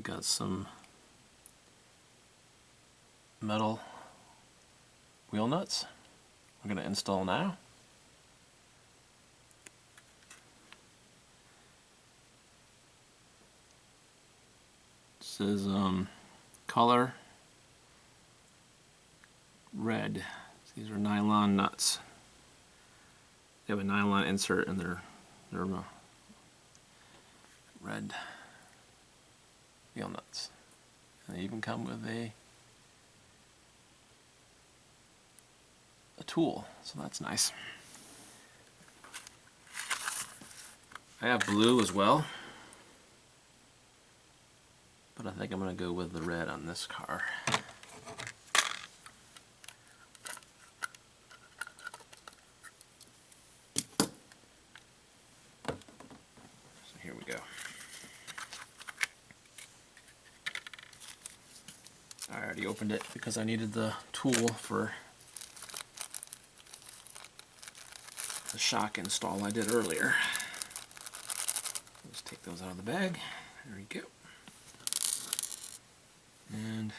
got some metal wheel nuts I'm going to install now. It says color red. These are nylon nuts. They have a nylon insert and they're red wheel nuts. And they even come with a tool, so that's nice. I have blue as well, but I think I'm going to go with the red on this car. So here we go. I already opened it because I needed the tool for the shock install I did earlier. Let's take those out of the bag. There we go. And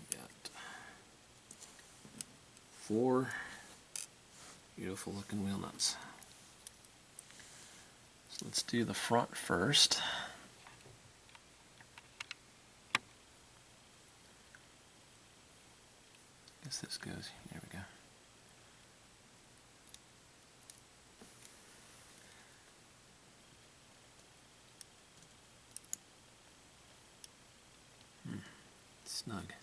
we got 4 beautiful looking wheel nuts. So let's do the front first. I guess this goes, there we go. Snug.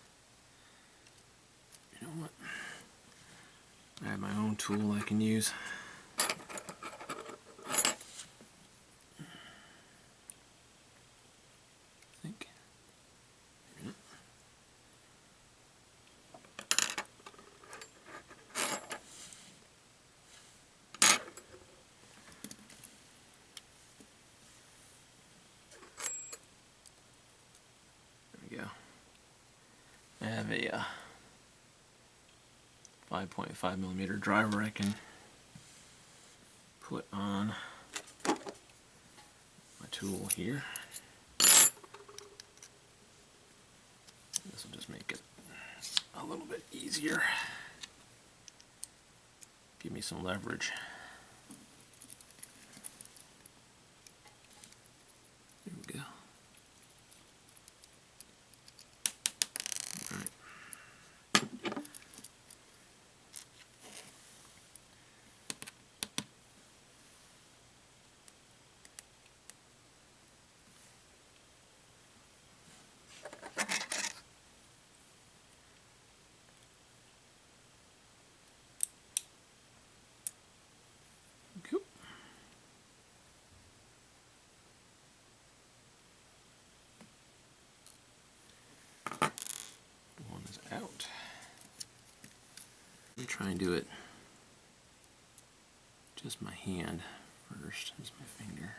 You know what? I have my own tool I can use. I think. There we go. I have a 5.5mm driver I can put on my tool here. This will just make it a little bit easier. Give me some leverage. There we go. All right. Cool. One is out. Let me try and do it just my hand first, just my finger.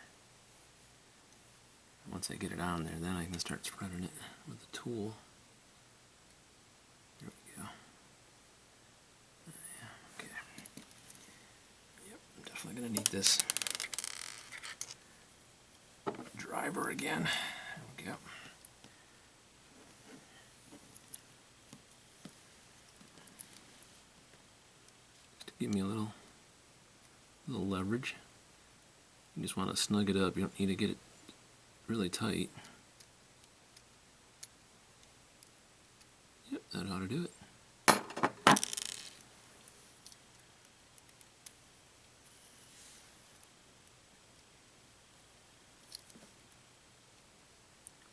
Once I get it on there, then I can start spreading it with the tool. There we go. Yeah, okay. Yep, I'm definitely going to need this driver again. There we go. Just to give me a little leverage. You just want to snug it up. You don't need to get it really tight. Yep, that ought to do it.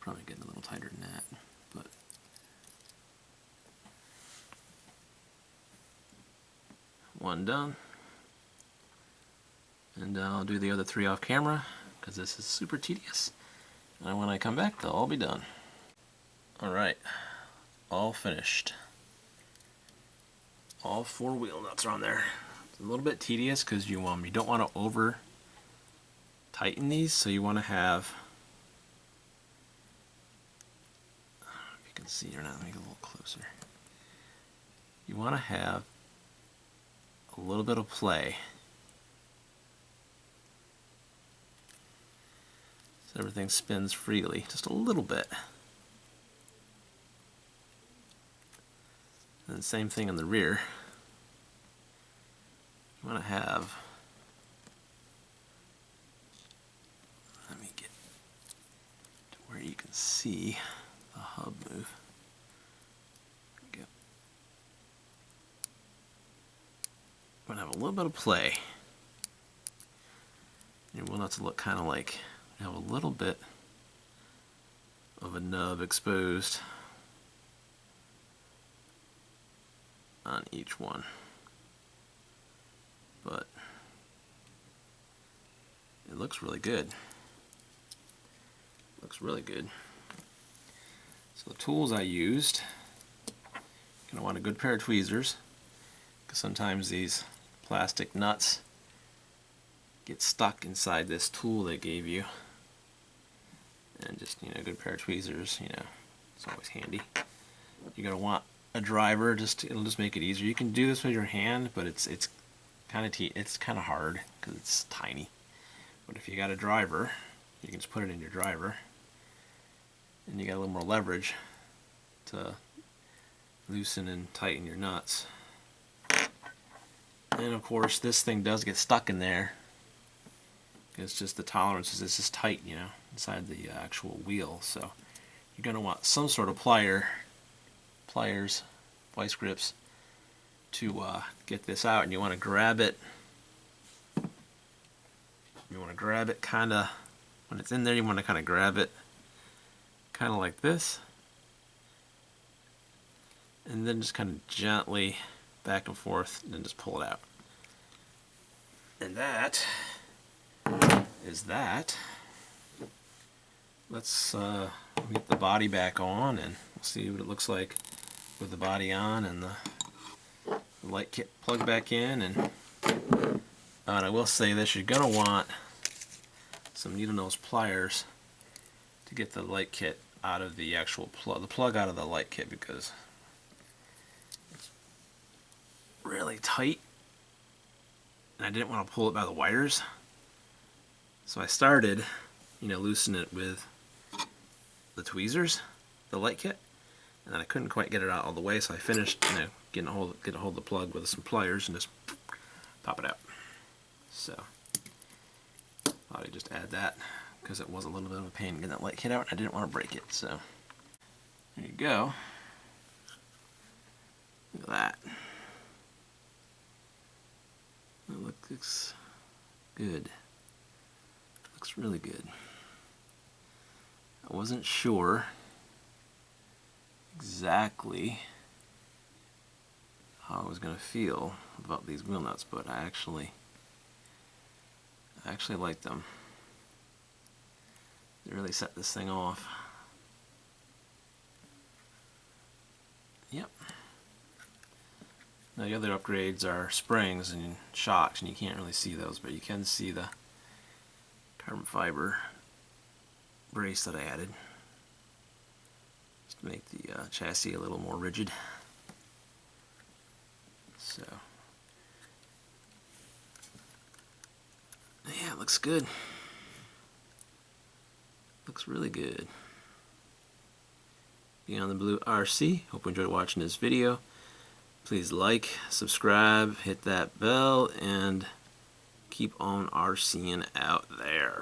Probably getting a little tighter than that, but one done. And I'll do the other 3 off camera because this is super tedious. And when I come back, they'll all be done. Alright, all finished. All 4 wheel nuts are on there. It's a little bit tedious because you don't want to over tighten these, so you want to have, if you can see or not, let me get a little closer. You want to have a little bit of play. so everything spins freely, just a little bit. And same thing in the rear. You want to have, let me get to where you can see the hub move. There we go. I'm going to have a little bit of play. You want it to look kind of like you have a little bit of a nub exposed on each one, but it looks really good. Looks really good. So the tools I used, you're going to want a good pair of tweezers, because sometimes these plastic nuts get stuck inside this tool they gave you. And just, a good pair of tweezers, it's always handy. You're going to want a driver, it'll just make it easier. You can do this with your hand, but it's kind of hard because it's tiny. But if you got a driver, you can just put it in your driver, and you got a little more leverage to loosen and tighten your nuts. And of course, this thing does get stuck in there. It's just the tolerances, it's just tight, inside the actual wheel. So you're going to want some sort of pliers, vice grips, to get this out. And you want to grab it. You want to grab it kind of, when it's in there, you want to kind of grab it kind of like this. And then just kind of gently back and forth, and then just pull it out. And that is that. Let's get the body back on, and we'll see what it looks like with the body on and the light kit plugged back in. And I will say this, you're going to want some needle nose pliers to get the light kit out of the actual plug out of the light kit, because it's really tight and I didn't want to pull it by the wires. So I started, loosening it with the tweezers, the light kit, and then I couldn't quite get it out all the way, so I finished, get a hold of the plug with some pliers and just pop it out. So thought I'd just add that because it was a little bit of a pain getting that light kit out, and I didn't want to break it. So there you go. Look at that. It looks good. Looks really good. I wasn't sure exactly how I was going to feel about these wheel nuts, but I actually like them. They really set this thing off. Yep. Now the other upgrades are springs and shocks, and you can't really see those, but you can see the carbon fiber brace that I added just to make the chassis a little more rigid. So yeah, it looks good. Looks really good. Beyond the Blue RC, hope you enjoyed watching this video. Please like, subscribe, hit that bell, and keep on RCing out there.